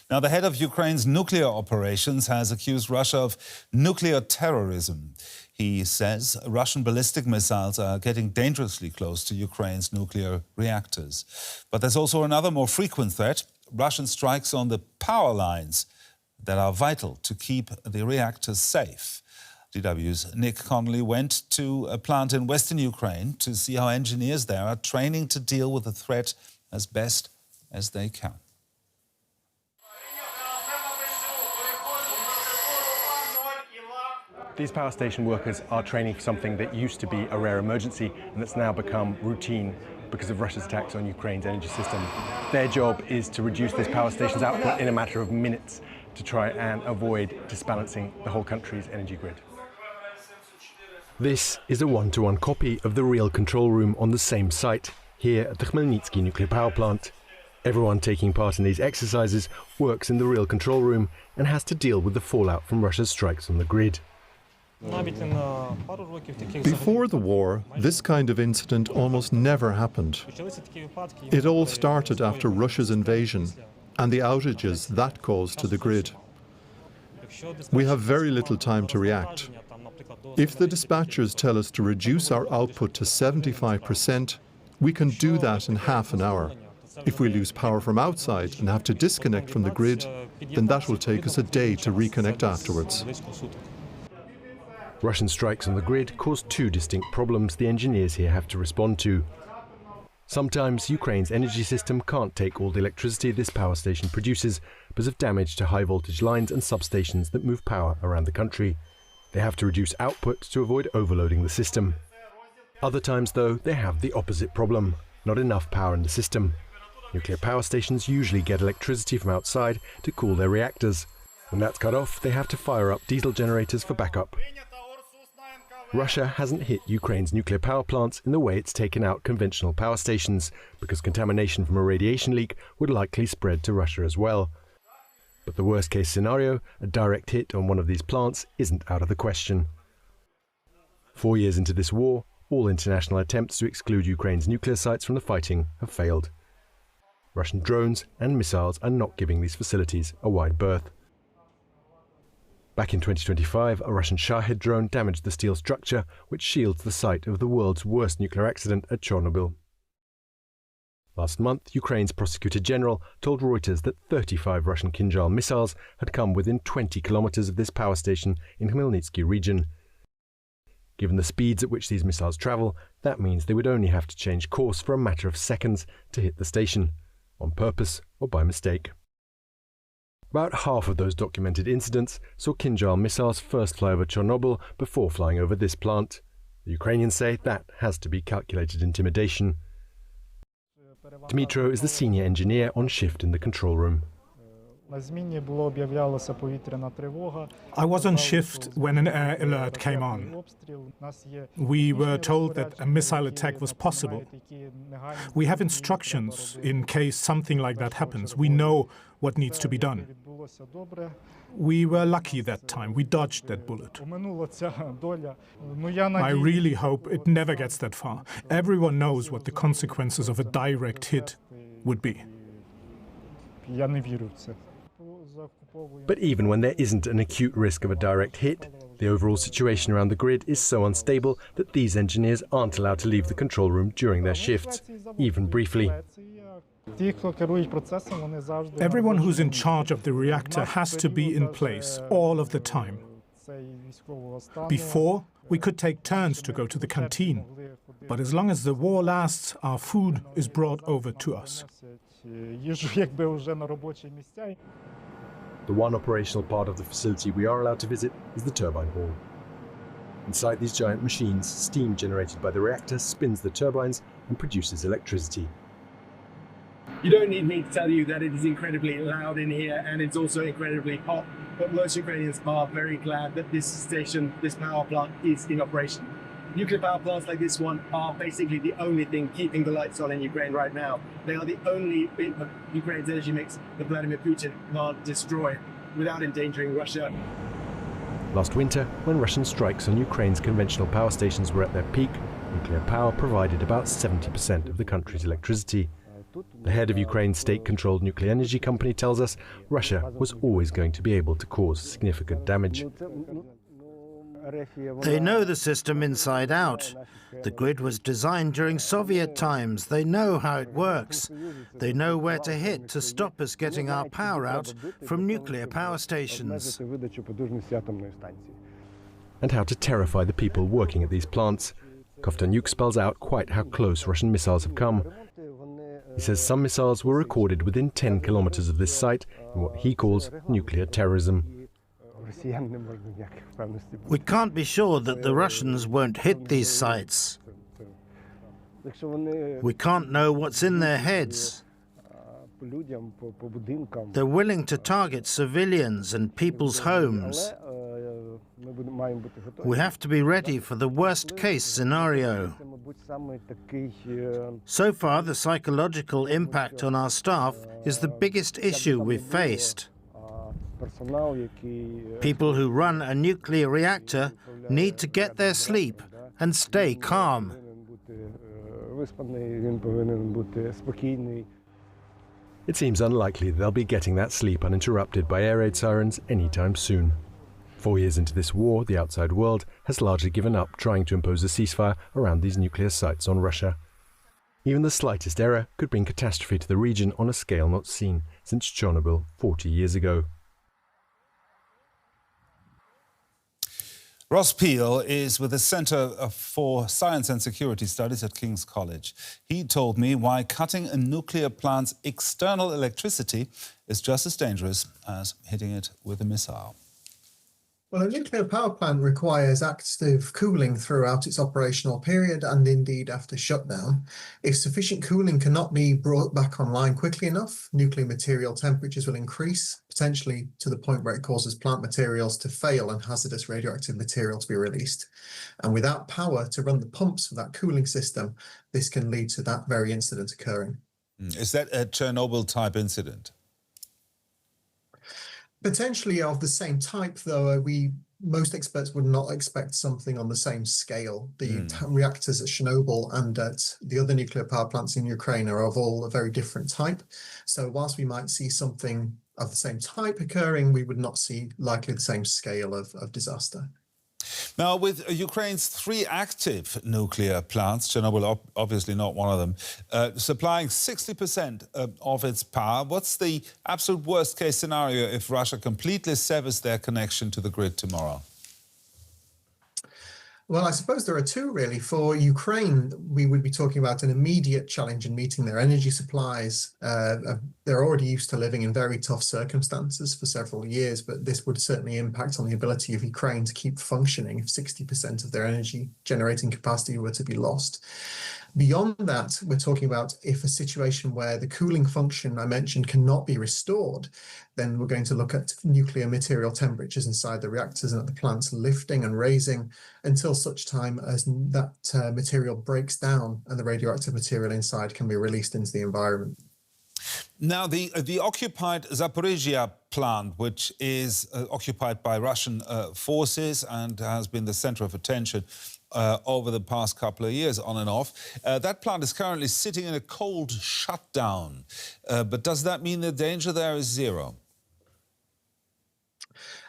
Now, the head of Ukraine's nuclear operations has accused Russia of nuclear terrorism. He says Russian ballistic missiles are getting dangerously close to Ukraine's nuclear reactors. But there's also another more frequent threat: Russian strikes on the power lines that are vital to keep the reactors safe. DW's Nick Connolly went to a plant in western Ukraine to see how engineers there are training to deal with the threat as best as they can. These power station workers are training for something that used to be a rare emergency and that's now become routine because of Russia's attacks on Ukraine's energy system. Their job is to reduce this power station's output in a matter of minutes to try and avoid disbalancing the whole country's energy grid. This is a one-to-one copy of the real control room on the same site, here at the Khmelnytskyi nuclear power plant. Everyone taking part in these exercises works in the real control room and has to deal with the fallout from Russia's strikes on the grid. Before the war, this kind of incident almost never happened. It all started after Russia's invasion and the outages that caused to the grid. We have very little time to react. If the dispatchers tell us to reduce our output to 75%, we can do that in half an hour. If we lose power from outside and have to disconnect from the grid, then that will take us a day to reconnect afterwards. Russian strikes on the grid cause two distinct problems the engineers here have to respond to. Sometimes Ukraine's energy system can't take all the electricity this power station produces because of damage to high voltage lines and substations that move power around the country. They have to reduce output to avoid overloading the system. Other times, though, they have the opposite problem: not enough power in the system. Nuclear power stations usually get electricity from outside to cool their reactors. When that's cut off, they have to fire up diesel generators for backup. Russia hasn't hit Ukraine's nuclear power plants in the way it's taken out conventional power stations, because contamination from a radiation leak would likely spread to Russia as well. But the worst-case scenario, a direct hit on one of these plants, isn't out of the question. 4 years into this war, all international attempts to exclude Ukraine's nuclear sites from the fighting have failed. Russian drones and missiles are not giving these facilities a wide berth. Back in 2025, a Russian Shahed drone damaged the steel structure which shields the site of the world's worst nuclear accident at Chernobyl. Last month, Ukraine's prosecutor general told Reuters that 35 Russian Kinzhal missiles had come within 20 kilometers of this power station in Khmelnytskyi region. Given the speeds at which these missiles travel, that means they would only have to change course for a matter of seconds to hit the station, on purpose or by mistake. About half of those documented incidents saw Kinzhal missiles first fly over Chernobyl before flying over this plant. The Ukrainians say that has to be calculated intimidation. Dmitro is the senior engineer on shift in the control room. I was on shift when an air alert came on. We were told that a missile attack was possible. We have instructions in case something like that happens. We know what needs to be done. We were lucky that time. We dodged that bullet. I really hope it never gets that far. Everyone knows what the consequences of a direct hit would be. But even when there isn't an acute risk of a direct hit, the overall situation around the grid is so unstable that these engineers aren't allowed to leave the control room during their shifts, even briefly. Everyone who's in charge of the reactor has to be in place all of the time. Before, we could take turns to go to the canteen, but as long as the war lasts, our food is brought over to us. The one operational part of the facility we are allowed to visit is the turbine hall. Inside these giant machines, steam generated by the reactor spins the turbines and produces electricity. You don't need me to tell you that it is incredibly loud in here and it's also incredibly hot, but most Ukrainians are very glad that this station, this power plant, is in operation. Nuclear power plants like this one are basically the only thing keeping the lights on in Ukraine right now. They are the only bit of Ukraine's energy mix that Vladimir Putin can't destroy without endangering Russia. Last winter, when Russian strikes on Ukraine's conventional power stations were at their peak, nuclear power provided about 70% of the country's electricity. The head of Ukraine's state-controlled nuclear energy company tells us Russia was always going to be able to cause significant damage. They know the system inside out. The grid was designed during Soviet times. They know how it works. They know where to hit to stop us getting our power out from nuclear power stations. And how to terrify the people working at these plants. Kovtanyuk spells out quite how close Russian missiles have come. He says some missiles were recorded within 10 kilometers of this site in what he calls nuclear terrorism. We can't be sure that the Russians won't hit these sites. We can't know what's in their heads. They're willing to target civilians and people's homes. We have to be ready for the worst-case scenario. So far, the psychological impact on our staff is the biggest issue we've faced. People who run a nuclear reactor need to get their sleep and stay calm. It seems unlikely they'll be getting that sleep uninterrupted by air raid sirens anytime soon. 4 years into this war, the outside world has largely given up trying to impose a ceasefire around these nuclear sites on Russia. Even the slightest error could bring catastrophe to the region on a scale not seen since Chernobyl 40 years ago. Ross Peel is with the Centre for Science and Security Studies at King's College. He told me why cutting a nuclear plant's external electricity is just as dangerous as hitting it with a missile. Well, a nuclear power plant requires active cooling throughout its operational period and indeed after shutdown. If sufficient cooling cannot be brought back online quickly enough, nuclear material temperatures will increase, potentially to the point where it causes plant materials to fail and hazardous radioactive material to be released. And without power to run the pumps for that cooling system, this can lead to that very incident occurring. Is that a Chernobyl-type incident? Potentially of the same type, though, most experts would not expect something on the same scale. The reactors at Chernobyl and at the other nuclear power plants in Ukraine are of all a very different type. So whilst we might see something of the same type occurring, we would not see likely the same scale of disaster. Now, with Ukraine's 3 active nuclear plants, Chernobyl obviously not one of them, supplying 60% of its power, what's the absolute worst-case scenario if Russia completely severs their connection to the grid tomorrow? Well, I suppose there are 2, really. For Ukraine, we would be talking about an immediate challenge in meeting their energy supplies. They're already used to living in very tough circumstances for several years, but this would certainly impact on the ability of Ukraine to keep functioning if 60% of their energy generating capacity were to be lost. Beyond that, we're talking about if a situation where the cooling function I mentioned cannot be restored, then we're going to look at nuclear material temperatures inside the reactors and at the plants lifting and raising until such time as that material breaks down and the radioactive material inside can be released into the environment. Now, the occupied Zaporizhia plant, which is occupied by Russian forces and has been the centre of attention over the past couple of years, on and off, that plant is currently sitting in a cold shutdown. But does that mean the danger there is zero?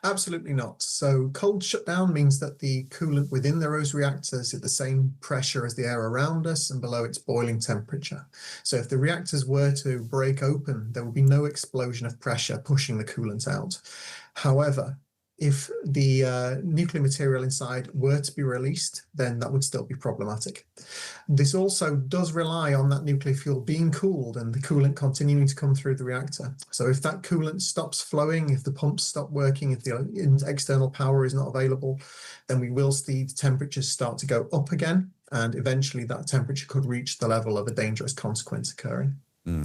Absolutely not. So cold shutdown means that the coolant within those reactors is at the same pressure as the air around us and below its boiling temperature. So if the reactors were to break open, there would be no explosion of pressure pushing the coolant out. However, if the nuclear material inside were to be released, then that would still be problematic. This also does rely on that nuclear fuel being cooled and the coolant continuing to come through the reactor. So if that coolant stops flowing, if the pumps stop working, if the external power is not available, then we will see the temperatures start to go up again, and eventually that temperature could reach the level of a dangerous consequence occurring.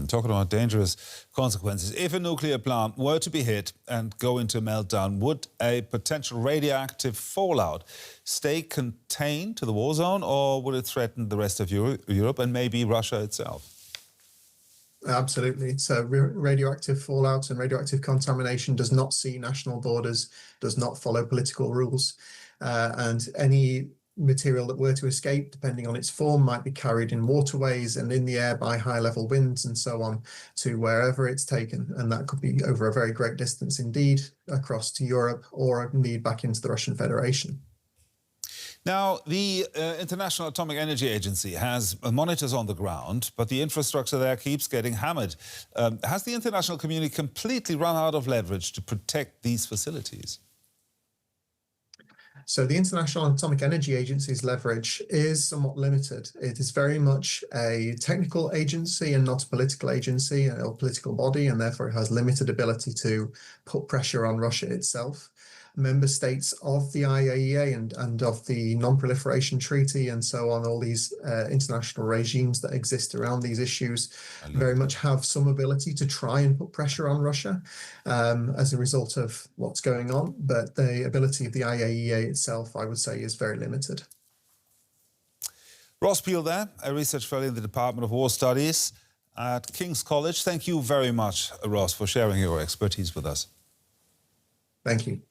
Talking about dangerous consequences, if a nuclear plant were to be hit and go into meltdown, would a potential radioactive fallout stay contained to the war zone, or would it threaten the rest of Europe and maybe Russia itself? Absolutely. So radioactive fallout and radioactive contamination does not see national borders, does not follow political rules, and any material that were to escape, depending on its form, might be carried in waterways and in the air by high-level winds and so on to wherever it's taken. And that could be over a very great distance indeed, across to Europe or indeed back into the Russian Federation. Now, the International Atomic Energy Agency has monitors on the ground, but the infrastructure there keeps getting hammered. Has the international community completely run out of leverage to protect these facilities? So the International Atomic Energy Agency's leverage is somewhat limited. It is very much a technical agency and not a political agency or political body, and therefore it has limited ability to put pressure on Russia itself. Member states of the IAEA and of the Non-Proliferation Treaty and so on, all these international regimes that exist around these issues very much have some ability to try and put pressure on Russia as a result of what's going on. But the ability of the IAEA itself, I would say, is very limited. Ross Peel there, a research fellow in the Department of War Studies at King's College. Thank you very much, Ross, for sharing your expertise with us. Thank you.